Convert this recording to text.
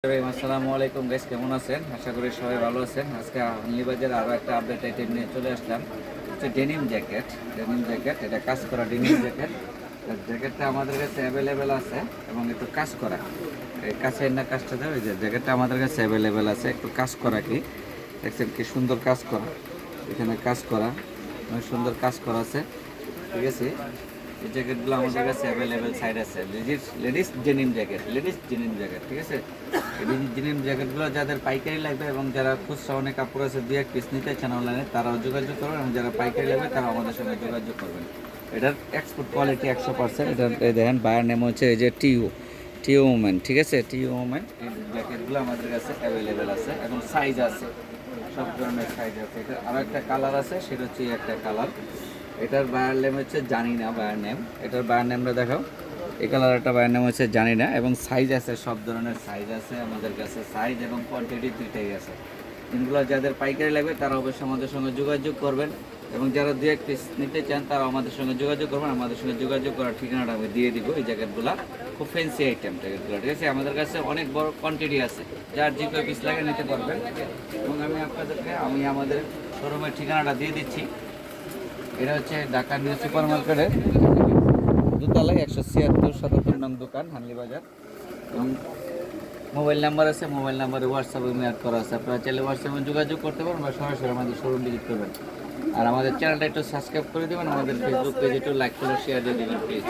আসসালামু আলাইকুম গাইস, কেমন আছেন? আশা করি সবাই ভালো আছেন। আজকে হানলি বাজার আরও একটা আপডেট আইটেম নিয়ে চলে আসলাম। হচ্ছে ডেনিম জ্যাকেট, এটা কাজ করা ডেনিম জ্যাকেট। জ্যাকেটটা আমাদের কাছে অ্যাভেলেবেল আছে এবং একটু কাজ করা, এই কাছে না কাজটা দেয়, ওই যে জ্যাকেটটা আমাদের কাছে অ্যাভেলেবেল আছে, একটু কাজ করা। কি দেখছেন কি সুন্দর কাজ করা, এখানে কাজ করা, অনেক সুন্দর কাজ করা আছে। ঠিক আছে, এই জ্যাকেটগুলো আমাদের কাছে অ্যাভেলেবেল সাইড আছে। লেডিস ডেনিম জ্যাকেট, ঠিক আছে। এই ডেনিম জ্যাকেটগুলো যাদের পাইকারি লাগবে এবং যারা খুচরা অনেক কাপড় আছে দুই এক পিস নিতে চান অনলাইনে, তারাও যোগাযোগ করবেন, এবং যারা পাইকারি লাগবে তারা আমাদের সঙ্গে যোগাযোগ করবেন। এটার এক্সপোর্ট কোয়ালিটি 100%। এটার দেখেন বায়ার নেম হচ্ছে এই যে টিও ওমেন, ঠিক আছে, টিও ওমেন। এই জ্যাকেটগুলো আমাদের কাছে অ্যাভেলেবেল আছে এবং সাইজ আছে, সব ধরনের সাইজ আছে। এটা আরও একটা কালার আছে, সেটা হচ্ছে এই একটা কালার। এটার বায়ার নেম হচ্ছে জানি না, বায়ার নেম, এটার বায়ার নেমটা দেখাও। এই কালার একটা বায়ার নেম হচ্ছে জানি না, এবং সাইজ আছে, সব ধরনের সাইজ আছে আমাদের কাছে, সাইজ এবং কোয়ান্টিটি দুইটাই আছে। এগুলো যাদের পাইকারি লাগবে তারা অবশ্যই আমাদের সঙ্গে যোগাযোগ করবেন, এবং যারা দু এক পিস নিতে চান তারা আমাদের সঙ্গে যোগাযোগ করবেন। আমাদের সঙ্গে যোগাযোগ করার ঠিকানাটা আমি দিয়ে দিব। এই জ্যাকেটগুলো খুব ফ্যান্সি আইটেম জ্যাকেটগুলো, ঠিক আছে। আমাদের কাছে অনেক বড় কোয়ান্টিটি আছে, যার যে কেউ পিস লাগে নিতে পারবেন। এবং আমি আমাদের শোরুমের ঠিকানাটা দিয়ে দিচ্ছি। এটা হচ্ছে ঢাকা নিউ সুপার মার্কেটের দোতলায় 176-77 নং দোকান, হানলি বাজার। এবং মোবাইল নাম্বার আছে, মোবাইল নাম্বারে হোয়াটসঅ্যাপে অ্যাড করা আছে। আপনারা চাইলে হোয়াটসঅ্যাপে যোগাযোগ করতে পারেন বা সরাসরি আমাদের শোরুম ভিজিট করবেন। আর আমাদের চ্যানেলটা একটু সাবস্ক্রাইব করে দেবেন, আমাদের ফেসবুক পেজ একটু লাইক করে শেয়ার দিয়ে দেবেন প্লিজ।